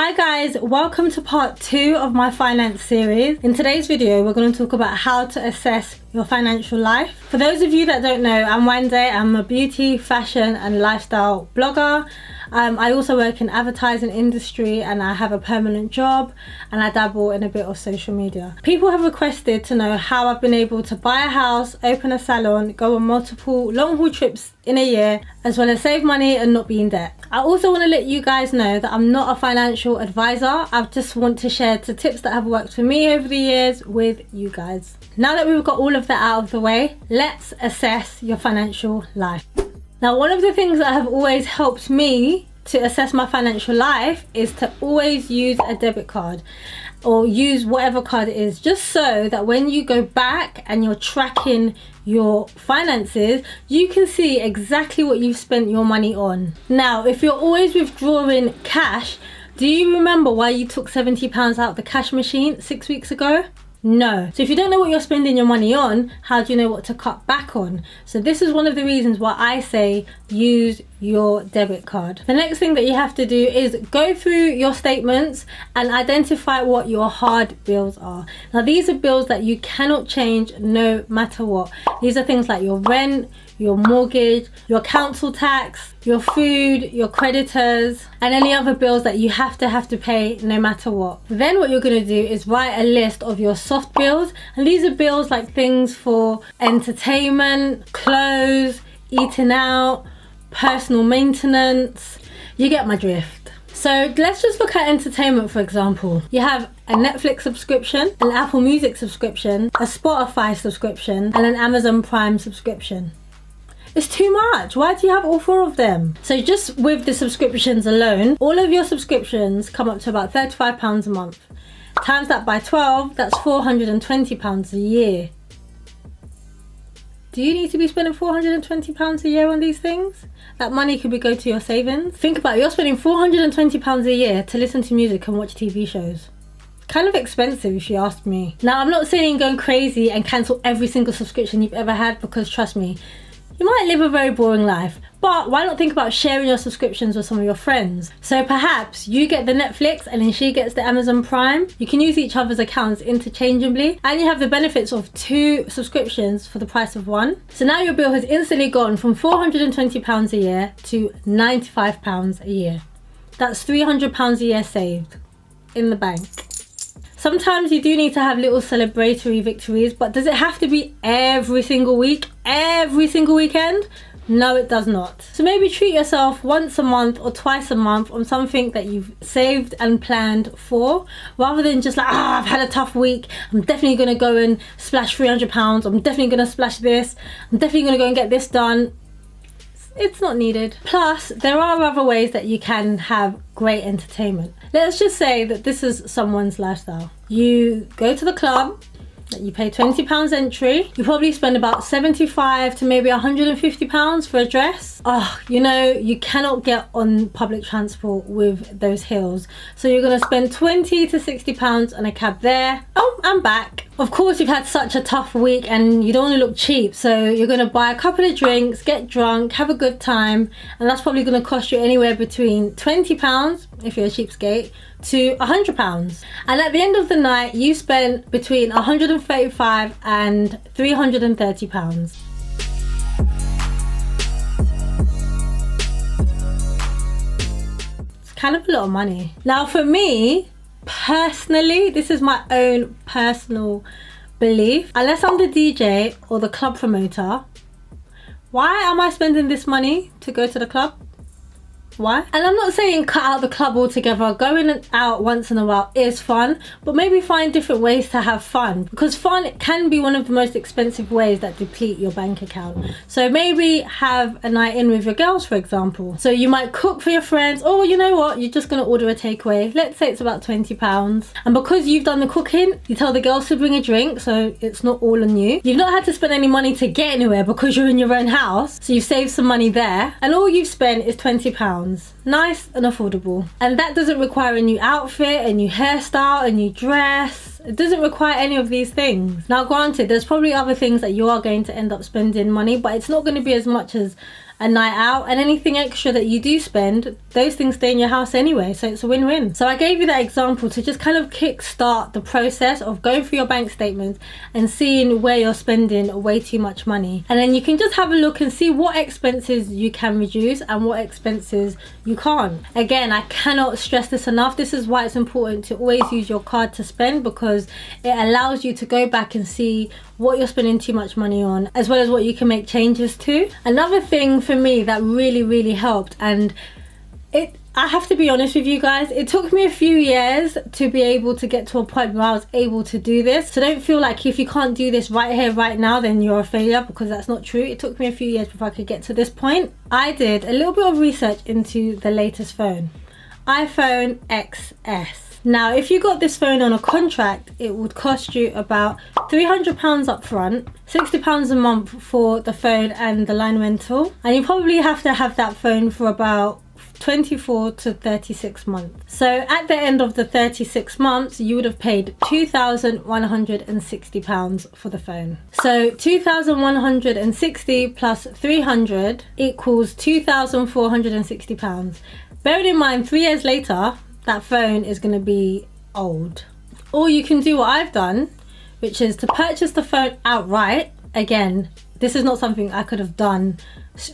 Hi guys, welcome to part 2 of my finance series. In today's video, we're going to talk about how to assess your financial life. For those of you that don't know, I'm Wande. I'm a beauty, fashion and lifestyle blogger. I also work in advertising industry and I have a permanent job and I dabble in a bit of social media. People have requested to know how I've been able to buy a house, open a salon, go on multiple long haul trips in a year, as well as save money and not be in debt. I also want to let you guys know that I'm not a financial advisor. I just want to share the tips that have worked for me over the years with you guys. Now that we've got all of that out of the way, let's assess your financial life. Now, one of the things that have always helped me to assess my financial life is to always use a debit card or use whatever card it is, just so that when you go back and you're tracking your finances, you can see exactly what you've spent your money on. Now, if you're always withdrawing cash, do you remember why you took £70 out of the cash machine 6 weeks ago? No. So if you don't know what you're spending your money on, how do you know what to cut back on? So this is one of the reasons why I say use your debit card. The next thing that you have to do is go through your statements and identify what your hard bills are. Now, these are bills that you cannot change no matter what. These are things like your rent, your mortgage, your council tax, your food, your creditors, and any other bills that you have to pay no matter what. Then what you're going to do is write a list of your soft bills, and these are bills like things for entertainment, clothes, eating out, personal maintenance. You get my drift. So let's just look at entertainment, for example. You have a Netflix subscription, an Apple Music subscription, a Spotify subscription, and an Amazon Prime subscription. It's too much. Why do you have all 4 of them? So just with the subscriptions alone, all of your subscriptions come up to about £35 a month. Times that by 12, that's £420 a year. Do you need to be spending £420 a year on these things? That money could go to your savings. Think about it, you're spending £420 a year to listen to music and watch TV shows. Kind of expensive if you ask me. Now, I'm not saying going crazy and cancel every single subscription you've ever had, because trust me, you might live a very boring life, but why not think about sharing your subscriptions with some of your friends? So perhaps you get the Netflix and then she gets the Amazon Prime. You can use each other's accounts interchangeably and you have the benefits of 2 subscriptions for the price of 1. So now your bill has instantly gone from £420 a year to £95 a year. That's £300 a year saved in the bank. Sometimes you do need to have little celebratory victories, but does it have to be every single week, every single weekend? No, it does not. So maybe treat yourself once a month or twice a month on something that you've saved and planned for, rather than just like, I've had a tough week, I'm definitely going to go and splash £300, I'm definitely going to splash this, I'm definitely going to go and get this done. It's not needed. Plus, there are other ways that you can have great entertainment. Let's just say that this is someone's lifestyle. You go to the club, you pay £20 entry, you probably spend about £75 to maybe £150 for a dress. Oh, you know, you cannot get on public transport with those heels. So you're gonna spend £20 to £60 on a cab there. Oh, I'm back. Of course, you've had such a tough week and you don't want to look cheap. So you're gonna buy a couple of drinks, get drunk, have a good time. And that's probably gonna cost you anywhere between £20, if you're a cheapskate, to £100. And at the end of the night, you spent between £135 and £330. It's kind of a lot of money. Now for me, personally, this is my own personal belief. Unless I'm the DJ or the club promoter, why am I spending this money to go to the club? Why? And I'm not saying cut out the club altogether. Going out once in a while is fun, but maybe find different ways to have fun, because fun can be one of the most expensive ways that deplete your bank account. So maybe have a night in with your girls, for example. So you might cook for your friends, or you know what, you're just going to order a takeaway. Let's say it's about £20. And because you've done the cooking, you tell the girls to bring a drink, so it's not all on you. You've not had to spend any money to get anywhere because you're in your own house, so you've saved some money there. And all you've spent is £20. Nice and affordable. And that doesn't require a new outfit, a new hairstyle, a new dress. It doesn't require any of these things. Now granted, there's probably other things that you are going to end up spending money, but it's not going to be as much as a night out, and anything extra that you do spend, those things stay in your house anyway, so it's a win-win. So I gave you that example to just kind of kickstart the process of going through your bank statements and seeing where you're spending way too much money, and then you can just have a look and see what expenses you can reduce and what expenses you can't. Again, I cannot stress this enough. This is why it's important to always use your card to spend, because it allows you to go back and see what you're spending too much money on, as well as what you can make changes to. Another thing for me that really helped, and I have to be honest with you guys, it took me a few years to be able to get to a point where I was able to do this. So don't feel like if you can't do this right here, right now, then you're a failure, because that's not true. It took me a few years before I could get to this point. I did a little bit of research into the latest phone, iPhone XS. Now, if you got this phone on a contract, it would cost you about £300 up front, £60 a month for the phone and the line rental, and you probably have to have that phone for about 24 to 36 months. So at the end of the 36 months, you would have paid £2,160 for the phone. So 2,160 plus 300 equals £2,460. Bearing in mind, 3 years later, that phone is going to be old. Or you can do what I've done, which is to purchase the phone outright. Again, this is not something I could have done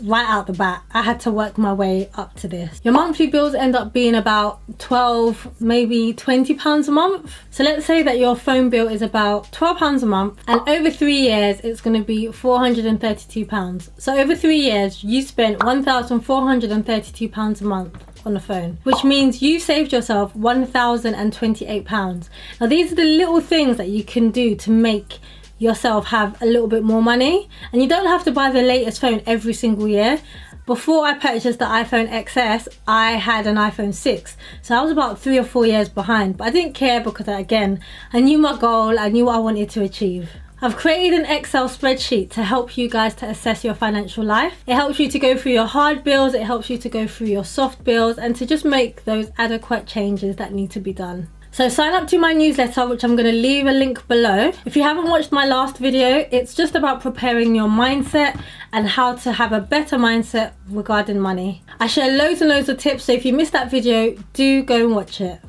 right out the bat. I had to work my way up to this. Your monthly bills end up being about 12, maybe £20 a month. So let's say that your phone bill is about £12 a month, and over 3 years it's going to be £432. So over 3 years you spent £1,432 a month on the phone, which means you saved yourself £1,028. Now these are the little things that you can do to make yourself have a little bit more money, and you don't have to buy the latest phone every single year. Before I purchased the iPhone XS, I had an iPhone 6, so I was about 3 or 4 years behind, but I didn't care because again, I knew my goal, I knew what I wanted to achieve. I've created an Excel spreadsheet to help you guys to assess your financial life. It helps you to go through your hard bills, it helps you to go through your soft bills, and to just make those adequate changes that need to be done. So sign up to my newsletter, which I'm going to leave a link below. If you haven't watched my last video, it's just about preparing your mindset and how to have a better mindset regarding money. I share loads and loads of tips, so if you missed that video, do go and watch it.